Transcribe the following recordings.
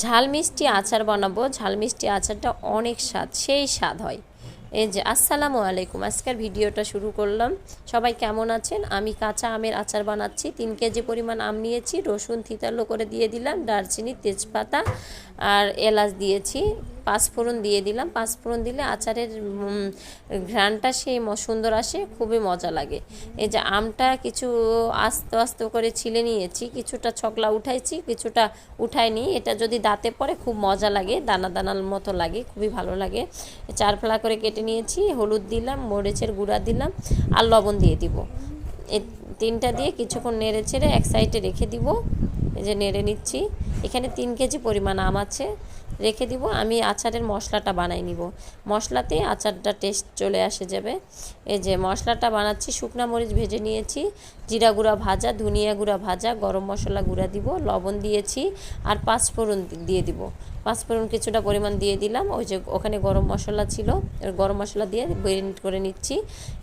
ঝাল মিষ্টি আচার বানাবো। ঝাল মিষ্টি আচারটা অনেক স্বাদ, সেই স্বাদ হয়। এই যে আসসালামু আলাইকুম, আজকের ভিডিওটা শুরু করলাম। সবাই কেমন আছেন? আমি কাঁচা আমের আচার বানাচ্ছি। 3 কেজি পরিমাণ আম নিয়েছি, রসুন থিতালো করে দিয়ে দিলাম, দারচিনি, তেজপাতা আর এলাচ দিয়েছি, পাঁচফোড়ন দিয়ে দিলাম। পাঁচফোড়ন দিলে আচারের ঘ্রাণটা সেই সুন্দর আসে, খুবই মজা লাগে। এই যে আমটা কিছু আস্তে আস্তে করে ছিলে নিয়েছি, কিছুটা ছকলা উঠাইছি, কিছুটা উঠাইনি। এটা যদি দাঁতে পড়ে খুব মজা লাগে, দানা দানার মতো লাগে, খুবই ভালো লাগে। 4 ফালা করে কেটে নিয়েছি, হলুদ দিলাম, মরিচের গুঁড়া দিলাম আর লবণ দিয়ে দিব। এই 3টা দিয়ে কিছুক্ষণ নেড়ে ছেড়ে এক সাইডে রেখে দিব। এই যে নেড়ে নিচ্ছি। এখানে 3 কেজি পরিমাণ আম আছে, রেখে দিব। আমি আচারের মশলাটা বানাই নিব, মশলাতে আচারটা টেস্ট চলে আসে যাবে। এই যে মশলাটা বানাচ্ছি, শুকনা মরিচ ভেজে নিয়েছি, জিরা গুঁড়া ভাজা, ধনিয়া গুঁড়া ভাজা, গরম মশলা গুঁড়া দিব, লবণ দিয়েছি আর পাঁচফোড়ন দিয়ে দিব। পাঁচফোড়ন কিছুটা পরিমাণ দিয়ে দিলাম। ওই যে ওখানে গরম মশলা ছিল, গরম মশলা দিয়ে ব্লেন্ড করে নিচ্ছি।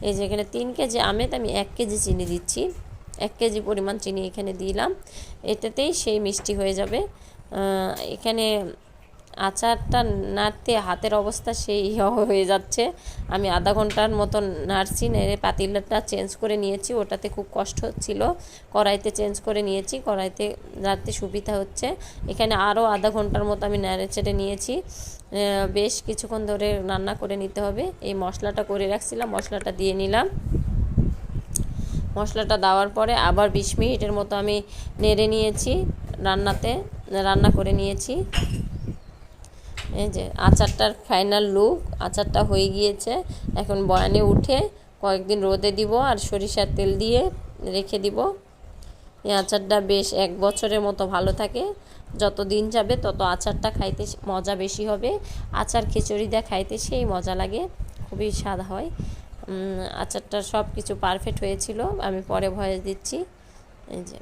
এই যে এখানে 3 কেজি আমেতে আমি 1 কেজি চিনি দিচ্ছি, 1 কেজি পরিমাণ চিনি এখানে দিলাম। এটাতেই সেই মিষ্টি হয়ে যাবে। এখানে আচারটা নাড়তে হাতের অবস্থা সেই হয়ে যাচ্ছে। আমি আধা ঘন্টার মতন নাড়ছি, নেড়ে পাতিলটা চেঞ্জ করে নিয়েছি, ওটাতে খুব কষ্ট হচ্ছিল। কড়াইতে চেঞ্জ করে নিয়েছি, কড়াইতে নাড়তে সুবিধা হচ্ছে। এখানে আরও আধা ঘন্টার মতো আমি নেড়ে চেড়ে নিয়েছি। বেশ কিছুক্ষণ ধরে রান্না করে নিতে হবে। এই মশলাটা করে রাখছিলাম, মশলাটা দিয়ে নিলাম। মশলাটা দেওয়ার পরে আবার 20 মিনিটের মতো আমি নেড়ে নিয়েছি, রান্না করে নিয়েছি। এই যে আচারটার ফাইনাল লুক, আচারটা হয়ে গিয়েছে। এখন বয়ানে উঠে কয়েকদিন রোদে দিব আর সরিষার তেল দিয়ে রেখে দিব। এই আচারটা বেশ 1 বছরের মতো ভালো থাকে। যত দিন যাবে তত আচারটা খাইতে মজা বেশি হবে। আচার খিচুড়ি দিয়ে খাইতে সেই মজা লাগে, খুবই স্বাদ হয়। আচারটা সব কিছু পারফেক্ট হয়েছিল। আমি পরে ভয়েস দিচ্ছি। এই যে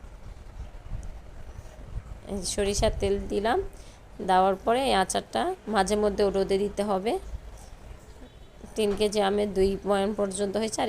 সরিষার তেল দিলাম, দেওয়ার পরে এই আচারটা মাঝে মধ্যে রোদে দিতে হবে। 3 কেজি আমের 2 বয়াম পর্যন্ত হয়েছে। আর